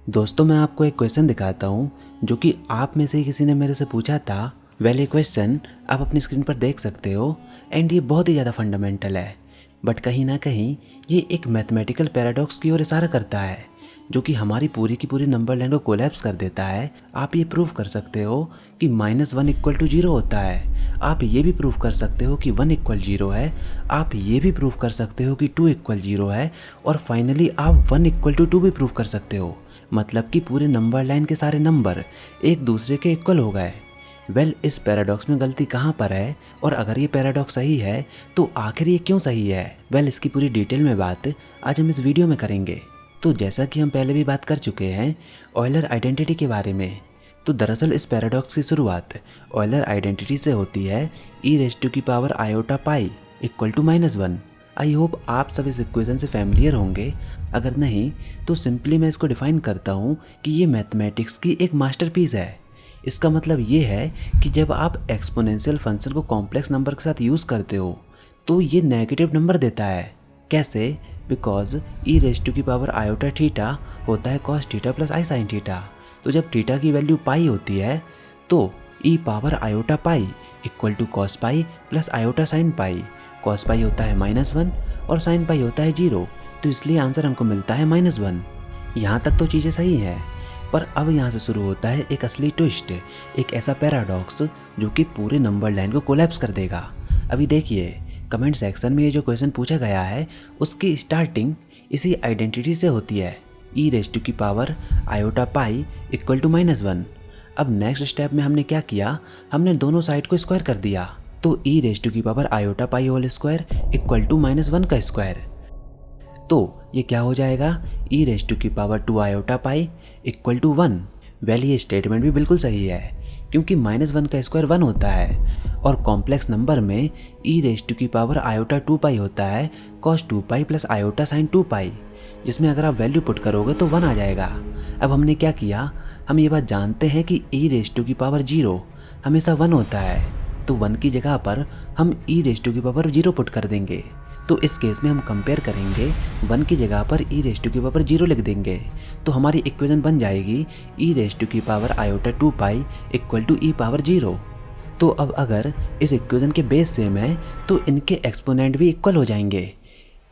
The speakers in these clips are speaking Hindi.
दोस्तों मैं आपको एक क्वेश्चन दिखाता हूँ जो कि आप में से ही किसी ने मेरे से पूछा था। ये क्वेश्चन आप अपनी स्क्रीन पर देख सकते हो एंड ये बहुत ही ज़्यादा फंडामेंटल है, बट कहीं ना कहीं ये एक मैथमेटिकल पैराडॉक्स की ओर इशारा करता है जो कि हमारी पूरी की पूरी नंबर लाइन को कोलैप्स कर देता है। आप ये प्रूव कर सकते हो कि -1 = 0 होता है। आप ये भी प्रूव कर सकते हो कि 1 = 0 है। आप ये भी प्रूव कर सकते हो कि 2 = 0 है और फाइनली आप 1 = 2 भी प्रूव कर सकते हो। मतलब कि पूरे नंबर लाइन के सारे नंबर एक दूसरे के इक्वल हो गए। इस पैराडॉक्स में गलती कहाँ पर है और अगर ये पैराडॉक्स सही है तो आखिर ये क्यों सही है? इसकी पूरी डिटेल में बात आज हम इस वीडियो में करेंगे। तो जैसा कि हम पहले भी बात कर चुके हैं ऑयलर आइडेंटिटी के बारे में, तो दरअसल इस पैराडॉक्स की शुरुआत ऑयलर आइडेंटिटी से होती है e⁻i⁴ = -1। आई होप आप सब इस इक्वेशन से फैमिलियर होंगे। अगर नहीं तो सिंपली मैं इसको डिफाइन करता हूँ कि ये मैथमेटिक्स की एक मास्टरपीस है। इसका मतलब ये है कि जब आप एक्सपोनेंशियल फंक्शन को कॉम्प्लेक्स नंबर के साथ यूज़ करते हो तो ये नेगेटिव नंबर देता है। कैसे? बिकॉज e⁻i⁴ होता है cos theta plus i sin theta. तो जब थीटा की वैल्यू पाई होती है तो e⁻i⁴ = cos pi plus i sin pi. cos पाई होता है -1 और sin पाई होता है 0, तो इसलिए आंसर हमको मिलता है -1। यहाँ तक तो चीज़ें सही हैं, पर अब यहाँ से शुरू होता है एक असली ट्विस्ट, एक ऐसा पैराडॉक्स जो कि पूरे नंबर लाइन को कोलैप्स कर देगा। अभी देखिए कमेंट सेक्शन में ये जो क्वेश्चन पूछा गया है उसकी स्टार्टिंग इसी आइडेंटिटी से होती है e⁻i⁴ = -1। अब नेक्स्ट स्टेप में हमने क्या किया, हमने दोनों साइड को स्क्वायर कर दिया। तो e⁻i⁴ = -1 का स्क्वायर। तो ये क्या हो जाएगा, e⁻² = 1। ये स्टेटमेंट भी बिल्कुल सही है क्योंकि -1 का स्क्वायर 1 होता है और कॉम्प्लेक्स नंबर में e⁻i⁴ होता है cos 2π प्लस i sin 2π, जिसमें अगर आप वैल्यू पुट करोगे तो 1 आ जाएगा। अब हमने क्या किया, हम ये बात जानते हैं कि e⁻0 हमेशा 1 होता है, तो 1 की जगह पर हम e⁻0 पुट कर देंगे। तो इस केस में हम कंपेयर करेंगे, 1 की जगह पर e⁻0 लिख देंगे तो हमारी इक्वेशन बन जाएगी e⁻i⁴ = e⁻0। तो अब अगर इस इक्वेशन के बेस सेम है तो इनके एक्सपोनेंट भी इक्वल हो जाएंगे।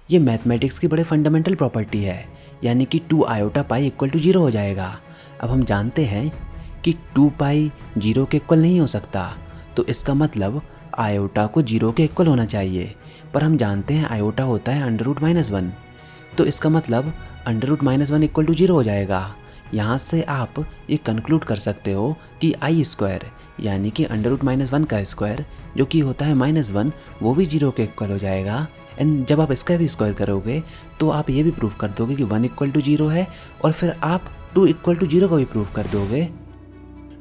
ये मैथमेटिक्स की बड़े फंडामेंटल प्रॉपर्टी है, यानी कि 2i⁴ = 0 हो जाएगा। अब हम जानते हैं कि 2π 0 के इक्वल नहीं हो सकता, तो इसका मतलब आयोटा को 0 के इक्वल होना चाहिए, पर हम जानते हैं आयोटा होता है √-1, तो इसका मतलब √-1 = 0 हो जाएगा। यहाँ से आप ये कंक्लूड कर सकते हो कि i² यानी कि √-1 का स्क्वायर जो कि होता है -1 वो भी 0 के इक्वल हो जाएगा। एंड जब आप इसका भी स्क्वायर करोगे तो आप ये भी प्रूव कर दोगे कि 1 = 0 है और फिर आप 2 = 0 को भी प्रूव कर दोगे।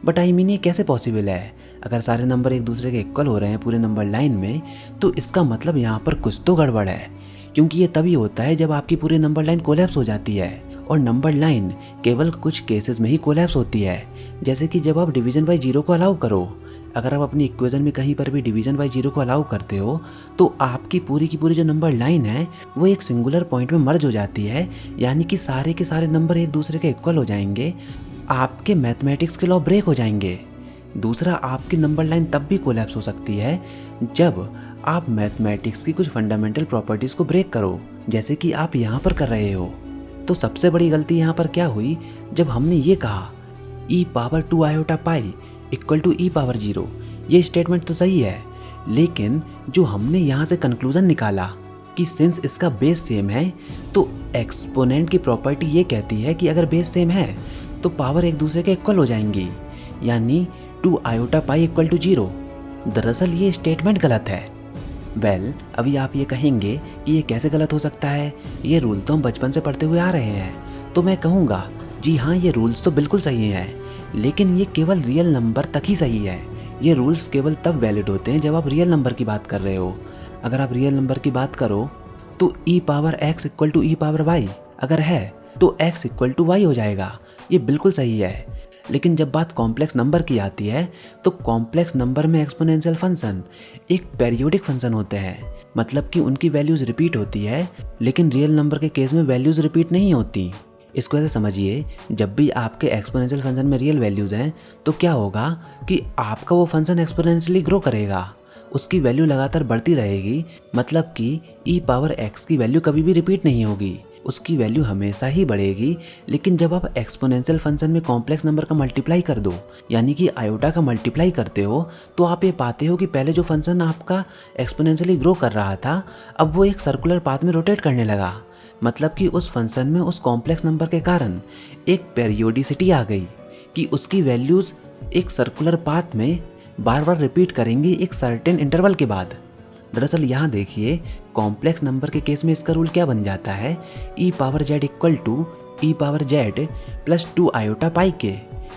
बट ये कैसे पॉसिबल है? अगर सारे नंबर एक दूसरे के इक्वल हो रहे हैं पूरे नंबर लाइन में तो इसका मतलब यहाँ पर कुछ तो गड़बड़ है, क्योंकि ये तभी होता है जब आपकी पूरी नंबर लाइन कोलैप्स हो जाती है और नंबर लाइन केवल कुछ केसेस में ही कोलैप्स होती है। जैसे कि जब आप डिवीजन बाय 0 को अलाउ करो, अगर आप अपनी इक्वेशन में कहीं पर भी डिवीजन बाय 0 को अलाउ करते हो तो आपकी पूरी की पूरी जो नंबर लाइन है वो एक सिंगुलर पॉइंट में मर्ज हो जाती है, यानी कि सारे के सारे नंबर एक दूसरे के इक्वल हो जाएंगे। आपके मैथमेटिक्स के लॉ ब्रेक हो जाएंगे। दूसरा, आपकी नंबर लाइन तब भी कोलैप्स हो सकती है जब आप मैथमेटिक्स की कुछ फंडामेंटल प्रॉपर्टीज को ब्रेक करो, जैसे कि आप यहाँ पर कर रहे हो। तो सबसे बड़ी गलती यहाँ पर क्या हुई, जब हमने ये कहा e⁻2i⁴ = e⁻0। ये स्टेटमेंट तो सही है, लेकिन जो हमने यहाँ से कंक्लूजन निकाला कि सिंस इसका बेस सेम है तो एक्सपोनेंट की प्रॉपर्टी ये कहती है कि अगर बेस सेम है तो पावर एक दूसरे के इक्वल हो जाएंगी, यानी 2i⁴ = 0। दरअसल ये स्टेटमेंट गलत है। अभी आप ये कहेंगे कि ये कैसे गलत हो सकता है, ये रूल तो हम बचपन से पढ़ते हुए आ रहे हैं। तो मैं कहूँगा जी हाँ, ये रूल्स तो बिल्कुल सही हैं, लेकिन ये केवल रियल नंबर तक ही सही है। ये रूल्स केवल तब वैलिड होते हैं जब आप रियल नंबर की बात कर रहे हो। अगर आप रियल नंबर की बात करो तो e⁻x = e⁻y अगर है तो x = y हो जाएगा। ये बिल्कुल सही है। लेकिन जब बात कॉम्प्लेक्स नंबर की आती है तो कॉम्प्लेक्स नंबर में एक्सपोनेंशियल फंक्शन एक पेरियोडिक फंक्शन होते हैं, मतलब कि उनकी वैल्यूज रिपीट होती है, लेकिन रियल नंबर के केस में वैल्यूज रिपीट नहीं होती। इसको ऐसे समझिए, जब भी आपके एक्सपोनेंशियल फंक्शन में रियल वैल्यूज़ हैं तो क्या होगा कि आपका वो फंक्शन एक्सपोनेंशियली ग्रो करेगा, उसकी वैल्यू लगातार बढ़ती रहेगी। मतलब कि e पावर x की वैल्यू कभी भी रिपीट नहीं होगी, उसकी वैल्यू हमेशा ही बढ़ेगी। लेकिन जब आप एक्सपोनेंशियल फंक्शन में कॉम्प्लेक्स नंबर का मल्टीप्लाई कर दो, यानी कि आयोटा का मल्टीप्लाई करते हो, तो आप ये पाते हो कि पहले जो फंक्शन आपका एक्सपोनेंशियली ग्रो कर रहा था, अब वो एक सर्कुलर पाथ में रोटेट करने लगा। मतलब कि उस फंक्शन में उस कॉम्प्लेक्स नंबर के कारण एक पेरियोडिसिटी आ गई कि उसकी वैल्यूज़ एक सर्कुलर पाथ में बार बार रिपीट करेंगी एक सर्टेन इंटरवल के बाद। दरअसल यहाँ देखिए, कॉम्प्लेक्स नंबर के केस में इसका रूल क्या बन जाता है, e power z equal to e power z plus 2 iota pi के।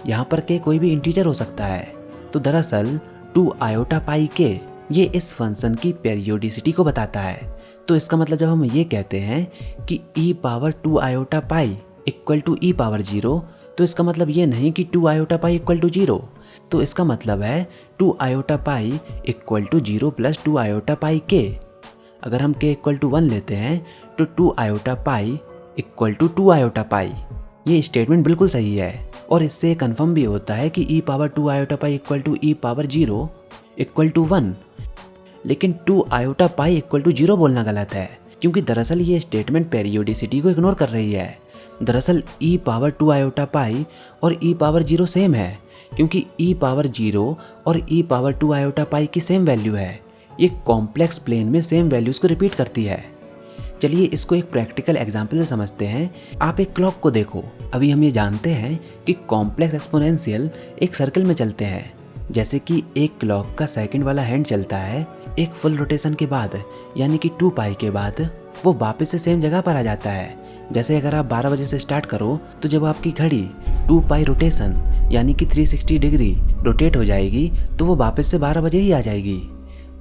यहाँ पर के कोई भी इंटीजर हो सकता है। तो दरअसल 2 आयोटा पाई के ये इस फंक्शन की पेरियोडिसिटी को बताता है। तो इसका मतलब जब हम ये कहते हैं कि e power 2 iota pi equal to e power 0, तो इसका मतलब ये नहीं कि 2 आयोटा पाई इक्वल टू 0। तो इसका मतलब है 2 iota pi equal to 0 plus 2 iota pi के। अगर हम के इक्वल टू 1 लेते हैं तो 2 iota pi equal to 2 iota pi. ये स्टेटमेंट बिल्कुल सही है और इससे कन्फर्म भी होता है कि e power 2 iota pi equal to e power 0 equal to 1। लेकिन 2 आयोटा पाई इक्वल टू 0 बोलना गलत है, क्योंकि दरअसल ये स्टेटमेंट पेरियोडिसिटी को इग्नोर कर रही है। दरअसल e पावर 2 आयोटा पाई और e पावर 0 सेम है, क्योंकि e पावर 0 और e पावर 2 आयोटा पाई की सेम वैल्यू है। ये कॉम्प्लेक्स प्लेन में सेम वैल्यूज़ को रिपीट करती है। चलिए इसको एक प्रैक्टिकल एग्जाम्पल से समझते हैं। आप एक क्लॉक को देखो। अभी हम ये जानते हैं कि कॉम्प्लेक्स एक्सपोनेंशियल एक सर्कल में चलते हैं। जैसे कि एक क्लॉक का सेकंड वाला हैंड चलता है, एक फुल रोटेशन के बाद यानी कि 2 पाई के बाद वो वापस से सेम जगह पर आ जाता है। जैसे अगर आप 12 बजे से स्टार्ट करो तो जब आपकी घड़ी 2 पाई रोटेशन यानी कि 360 डिग्री रोटेट हो जाएगी तो वो वापस से 12 बजे ही आ जाएगी।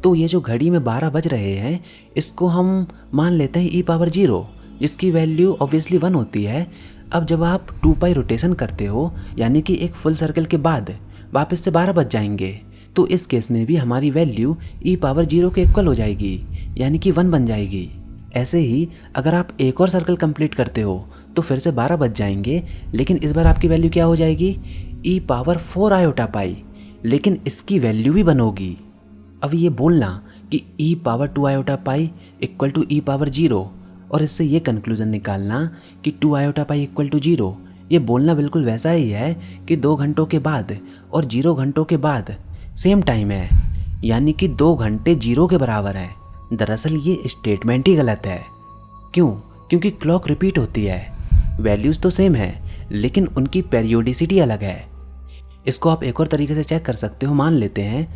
तो ये जो घड़ी में 12 बज रहे हैं, इसको हम मान लेते हैं e पावर 0, जिसकी वैल्यू ऑब्वियसली 1 होती है। अब जब आप 2 पाई रोटेशन करते हो यानी कि एक फुल सर्कल के बाद वापस से 12 बज जाएंगे, तो इस केस में भी हमारी वैल्यू e पावर 0 के इक्वल हो जाएगी, यानी कि 1 बन जाएगी। ऐसे ही अगर आप एक और सर्कल कंप्लीट करते हो तो फिर से 12 बज जाएंगे, लेकिन इस बार आपकी वैल्यू क्या हो जाएगी, e पावर 4 आयोटा पाई, लेकिन इसकी वैल्यू भी 1 होगी। अब ये बोलना कि e power 2 iota pi equal to e power 0 और इससे ये कंक्लूजन निकालना कि 2 आयोटा पाई इक्वल टू 0, ये बोलना बिल्कुल वैसा ही है कि 2 घंटों के बाद और 0 घंटों के बाद सेम टाइम है, यानी कि 2 घंटे 0 के बराबर है। दरअसल ये स्टेटमेंट ही गलत है। क्यों? क्योंकि क्लॉक रिपीट होती है, वैल्यूज़ तो सेम है, लेकिन उनकी पेरियोडिसिटी अलग है। इसको आप एक और तरीके से चेक कर सकते हो। मान लेते हैं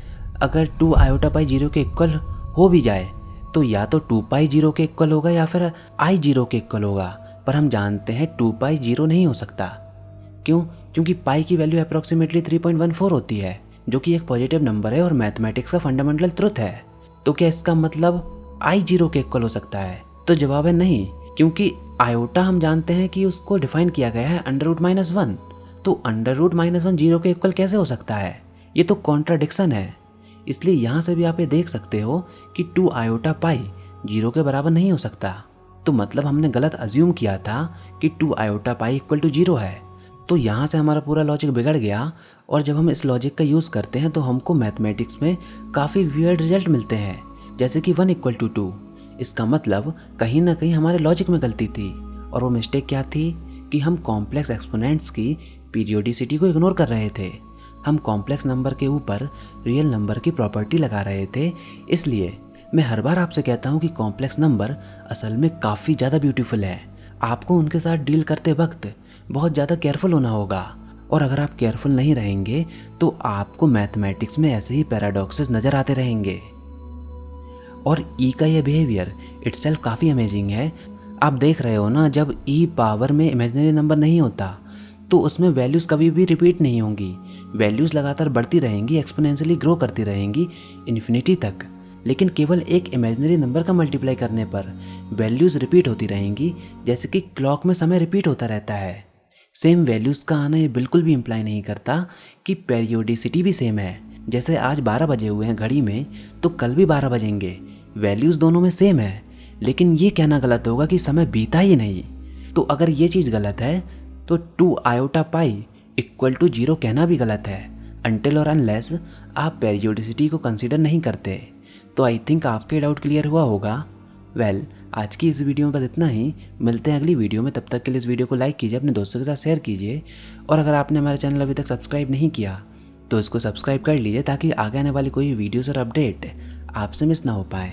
अगर 2 आयोटा पाई 0 के इक्वल हो भी जाए तो या तो 2 पाई 0 के इक्वल होगा या फिर i 0 के इक्वल होगा, पर हम जानते हैं 2 पाई 0 नहीं हो सकता। क्यों? क्योंकि पाई की वैल्यू अप्रॉक्सीमेटली 3.14 होती है, जो कि एक पॉजिटिव नंबर है और मैथमेटिक्स का फंडामेंटल ट्रुथ है। तो क्या इसका मतलब i 0 के इक्वल हो सकता है? तो जवाब है नहीं, क्योंकि आयोटा हम जानते हैं कि उसको डिफाइन किया गया है √-1। तो √-1 0 के इक्वल कैसे हो सकता है? ये तो कॉन्ट्राडिक्शन है। इसलिए यहाँ से भी आप ये देख सकते हो कि 2 आयोटा पाई 0 के बराबर नहीं हो सकता। तो मतलब हमने गलत अज्यूम किया था कि 2 आयोटा पाई इक्वल टू 0 है। तो यहाँ से हमारा पूरा लॉजिक बिगड़ गया, और जब हम इस लॉजिक का यूज़ करते हैं तो हमको मैथमेटिक्स में काफ़ी वियर्ड रिजल्ट मिलते हैं, जैसे कि 1 इक्वल टू 2। इसका मतलब कहीं ना कहीं हमारे लॉजिक में गलती थी, और वो मिस्टेक क्या थी कि हम कॉम्प्लेक्स एक्सपोनेंट्स की पीरियोडिसिटी को इग्नोर कर रहे थे। हम कॉम्प्लेक्स नंबर के ऊपर रियल नंबर की प्रॉपर्टी लगा रहे थे। इसलिए मैं हर बार आपसे कहता हूँ कि कॉम्प्लेक्स नंबर असल में काफ़ी ज़्यादा ब्यूटीफुल है। आपको उनके साथ डील करते वक्त बहुत ज़्यादा केयरफुल होना होगा, और अगर आप केयरफुल नहीं रहेंगे तो आपको मैथमेटिक्स में ऐसे ही पैराडॉक्सेस नज़र आते रहेंगे। और ई का ये बिहेवियर इटसेल्फ काफ़ी अमेजिंग है। आप देख रहे हो ना, जब ई पावर में इमेजिनरी नंबर नहीं होता तो उसमें वैल्यूज़ कभी भी रिपीट नहीं होंगी। वैल्यूज़ लगातार बढ़ती रहेंगी, एक्सपोनेंशियली ग्रो करती रहेंगी इन्फिनिटी तक। लेकिन केवल एक इमेजिनरी नंबर का मल्टीप्लाई करने पर वैल्यूज़ रिपीट होती रहेंगी, जैसे कि क्लॉक में समय रिपीट होता रहता है। सेम वैल्यूज़ का आना ये बिल्कुल भी इम्प्लाई नहीं करता कि पेरियोडिसिटी भी सेम है। जैसे आज 12 बजे हुए हैं घड़ी में, तो कल भी 12 बजेंगे। वैल्यूज़ दोनों में सेम है, लेकिन ये कहना गलत होगा कि समय बीता ही नहीं। तो अगर ये चीज़ गलत है तो 2 आयोटा पाई इक्वल टू 0 कहना भी गलत है, अनटिल और अनलेस आप पेरियोडिसिटी को कंसीडर नहीं करते। तो आई थिंक आपके डाउट क्लियर हुआ होगा। वेल, आज की इस वीडियो में बस इतना ही। मिलते हैं अगली वीडियो में, तब तक के लिए इस वीडियो को लाइक कीजिए, अपने दोस्तों के साथ शेयर कीजिए, और अगर आपने हमारा चैनल अभी तक सब्सक्राइब नहीं किया तो इसको सब्सक्राइब कर लीजिए ताकि आगे आने वाली कोई वीडियोस और अपडेट आपसे मिस ना हो पाए।